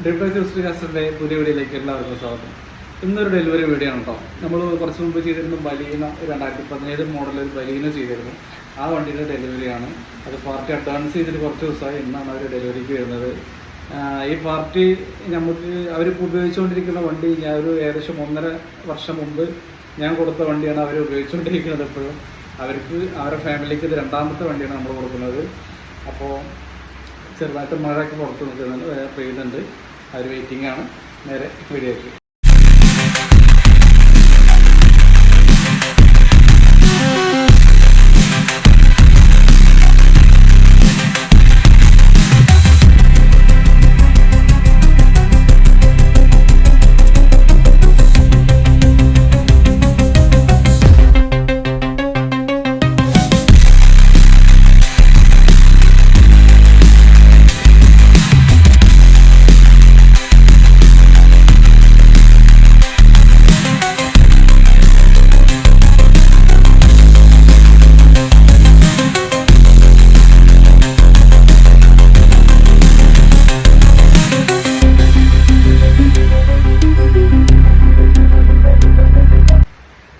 Delivery പുതിയ വീഡിയോയിലേക്ക് എല്ലാവർക്കും സ്വാഗതം. ഇന്നൊരു ഡെലിവറി വീഡിയോ ആണ് കേട്ടോ. നമ്മൾ കുറച്ച് മുമ്പ് ചെയ്തിരുന്ന ബലീന 2017 മോഡൽ ഒരു ബലീന ചെയ്തിരുന്നു. ആ വണ്ടിയുടെ ഡെലിവറിയാണ്. അത് പാർട്ടി അഡ്വാൻസ് ചെയ്തിട്ട് കുറച്ച് ദിവസമായി. ഇന്നാണ് അവർ ഡെലിവറിക്ക് വരുന്നത്. ഈ പാർട്ടി നമുക്ക് അവർ ഉപയോഗിച്ചുകൊണ്ടിരിക്കുന്ന വണ്ടി ഞാൻ ഏകദേശം 1.5 വർഷം മുമ്പ് ഞാൻ കൊടുത്ത വണ്ടിയാണ് അവർ ഉപയോഗിച്ചുകൊണ്ടിരിക്കുന്നത്. എപ്പോഴും അവരുടെ ഫാമിലിക്ക് ഇത് 2ാമത്തെ വണ്ടിയാണ് നമ്മൾ കൊടുക്കുന്നത്. അപ്പോൾ ചെറുതായിട്ട് മഴയൊക്കെ പുറത്ത് നിൽക്കുന്നുണ്ട്, പെയ്യുന്നുണ്ട്. അവർ വെയിറ്റിംഗ് ആണ്. നേരെ വീഡിയോയ്ക്ക്.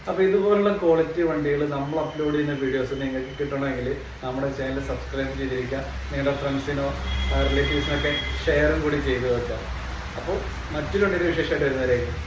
അപ്പോൾ ഇതുപോലുള്ള ക്വാളിറ്റി വണ്ടികൾ നമ്മൾ അപ്ലോഡ് ചെയ്യുന്ന വീഡിയോസ് നിങ്ങൾക്ക് കിട്ടണമെങ്കിൽ നമ്മുടെ ചാനൽ സബ്സ്ക്രൈബ് ചെയ്തിരിക്കുക. നിങ്ങളുടെ ഫ്രണ്ട്സിനോ റിലേറ്റീവ്സിനൊക്കെ ഷെയറും കൂടി ചെയ്ത് വെക്കുക. അപ്പോൾ മറ്റൊരു വണ്ടിയുടെ വിശേഷമായിട്ട് വരുന്നവരേക്കും.